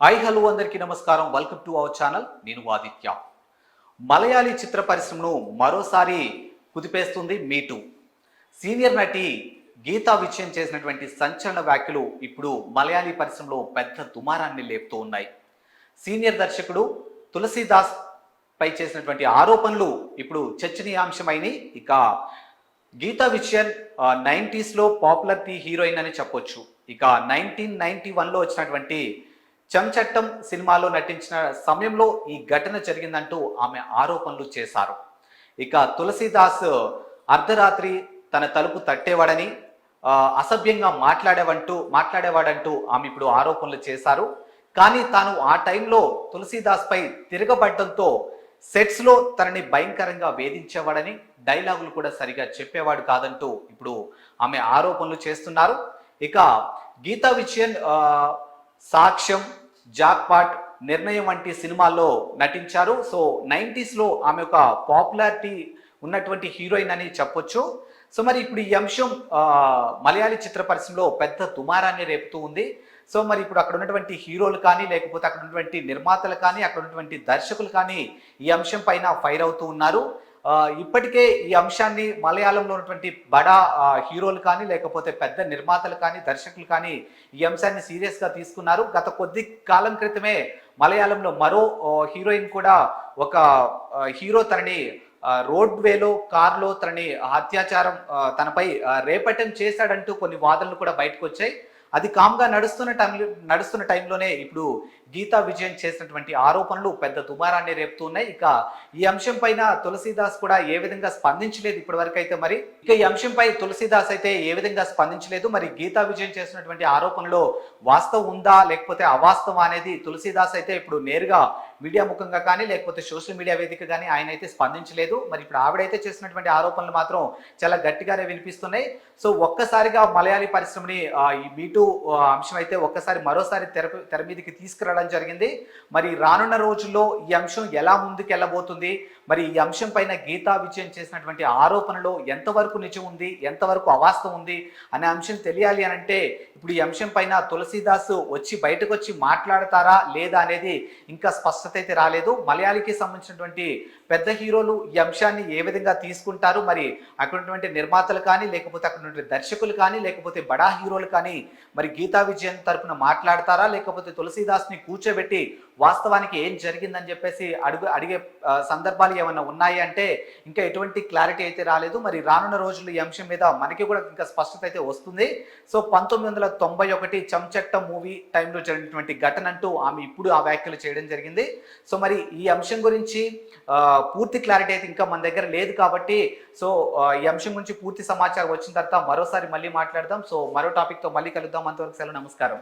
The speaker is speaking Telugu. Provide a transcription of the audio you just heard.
హాయ్ హలో అందరికీ నమస్కారం. Welcome to our channel. నేను ఆదిత్య. మలయాళీ చిత్ర పరిశ్రమను మరోసారి కుదిపేస్తుంది మీటూ. సీనియర్ నటి గీతా విజయన్ చేసినటువంటి సంచలన వ్యాఖ్యలు ఇప్పుడు మలయాళీ పరిశ్రమలో పెద్ద దుమారాన్ని లేపుతూ ఉన్నాయి. సీనియర్ దర్శకుడు తులసీదాస్ పై చేసినటువంటి ఆరోపణలు ఇప్పుడు చర్చనీయాంశమైనవి. ఇక Gita Vijayan 90s popular heroine అని చెప్పొచ్చు. ఇక 1991లో వచ్చినటువంటి చంచట్టం సినిమాలో నటించిన సమయంలో ఈ ఘటన జరిగిందంటూ ఆమె ఆరోపణలు చేశారు. ఇక తులసీదాస్ అర్ధరాత్రి తన తలుపు తట్టేవాడని, అసభ్యంగా మాట్లాడేవాడంటూ ఆమె ఇప్పుడు ఆరోపణలు చేశారు. కానీ తాను ఆ టైంలో తులసీదాస్ పై తిరగబడ్డంతో సెట్స్లో తనని భయంకరంగా వేధించేవాడని, డైలాగులు కూడా సరిగా చెప్పేవాడు కాదంటూ ఇప్పుడు ఆమె ఆరోపణలు చేస్తున్నారు. ఇక గీతా విజయన్ సాక్ష్యం, జాక్పాట్, నిర్ణయం వంటి సినిమాల్లో నటించారు. సో 90sలో ఆమె ఒక పాపులారిటీ ఉన్నటువంటి హీరోయిన్ అని చెప్పొచ్చు. సో మరి ఇప్పుడు ఈ అంశం మలయాళీ చిత్ర పరిశ్రమలో పెద్ద దుమారాన్ని రేపుతూ ఉంది. సో మరి ఇప్పుడు అక్కడ ఉన్నటువంటి హీరోలు కానీ, లేకపోతే అక్కడ ఉన్నటువంటి నిర్మాతలు కానీ, అక్కడ ఉన్నటువంటి దర్శకులు కానీ ఈ అంశం పైన ఫైర్ అవుతూ ఉన్నారు. ఇప్పటికే ఈ అంశాన్ని మలయాళంలో ఉన్నటువంటి బడా హీరోలు కానీ, లేకపోతే పెద్ద నిర్మాతలు కానీ, దర్శకులు కానీ ఈ అంశాన్ని సీరియస్గా తీసుకున్నారు. గత కొద్ది కాలం క్రితమే మలయాళంలో మరో హీరోయిన్ కూడా ఒక హీరో తనని రోడ్ వేలో కార్లో తనని తనపై రేపటం చేశాడంటూ కొన్ని వాదనలు కూడా బయటకు వచ్చాయి. అది కామ్గా నడుస్తున్న టైంలోనే ఇప్పుడు గీతా విజయన్ చేసినటువంటి ఆరోపణలు పెద్ద దుమారాన్ని రేపుతున్నాయి. ఇక ఈ అంశం పైన తులసీదాస్ కూడా ఏ విధంగా స్పందించలేదు ఇప్పటివరకు అయితే. మరి ఇక ఈ అంశంపై తులసీదాస్ అయితే ఏ విధంగా స్పందించలేదు. మరి గీతా విజయన్ చేసినటువంటి ఆరోపణలో వాస్తవం ఉందా లేకపోతే అవాస్తవం అనేది తులసీదాస్ అయితే ఇప్పుడు నేరుగా మీడియా ముఖంగా కానీ, లేకపోతే సోషల్ మీడియా వేదిక కానీ ఆయన అయితే స్పందించలేదు. మరి ఇప్పుడు ఆవిడైతే చేసినటువంటి ఆరోపణలు మాత్రం చాలా గట్టిగానే వినిపిస్తున్నాయి. సో ఒక్కసారిగా మలయాళీ పరిశ్రమని ఈ మీటూ అంశం అయితే మరోసారి తెర మీదకి తీసుకురావడం జరిగింది. మరి రానున్న రోజుల్లో ఈ అంశం ఎలా ముందుకెళ్ళబోతుంది, మరి ఈ అంశం పైన గీతా విజయన్ చేసినటువంటి ఆరోపణలో ఎంతవరకు నిజం ఉంది, ఎంతవరకు అవాస్తవం ఉంది అనే అంశం తెలియాలి అని అంటే ఇప్పుడు ఈ అంశం పైన తులసీదాస్ బయటకు వచ్చి మాట్లాడతారా లేదా అనేది ఇంకా స్పష్టత అయితే రాలేదు. మలయాళీకి సంబంధించినటువంటి పెద్ద హీరోలు ఈ అంశాన్ని ఏ విధంగా తీసుకుంటారు, మరి అక్కడ ఉన్నటువంటి నిర్మాతలు కానీ, లేకపోతే అక్కడ ఉన్నటువంటి దర్శకులు కానీ, లేకపోతే బడా హీరోలు కానీ మరి గీతా విజయన్ తరపున మాట్లాడతారా, లేకపోతే తులసీదాస్ని కూర్చోబెట్టి వాస్తవానికి ఏం జరిగిందని చెప్పేసి అడిగే సందర్భాలు ఏమన్నా ఉన్నాయి అంటే ఇంకా ఎటువంటి క్లారిటీ అయితే రాలేదు. మరి రానున్న రోజుల్లో ఈ అంశం మీద మనకి కూడా ఇంకా స్పష్టత అయితే వస్తుంది. సో 1991 చంచట్టం మూవీ టైంలో జరిగినటువంటి ఘటన అంటూ ఆమె ఇప్పుడు ఆ వ్యాఖ్యలు చేయడం జరిగింది. సో మరి ఈ అంశం గురించి పూర్తి క్లారిటీ అయితే ఇంకా మన దగ్గర లేదు కాబట్టి సో ఈ అంశం గురించి పూర్తి సమాచారం వచ్చిన తర్వాత మరోసారి మళ్ళీ మాట్లాడదాం. సో మరో టాపిక్తో మళ్ళీ కలుద్దాం. అంతవరకు సెలవు, నమస్కారం.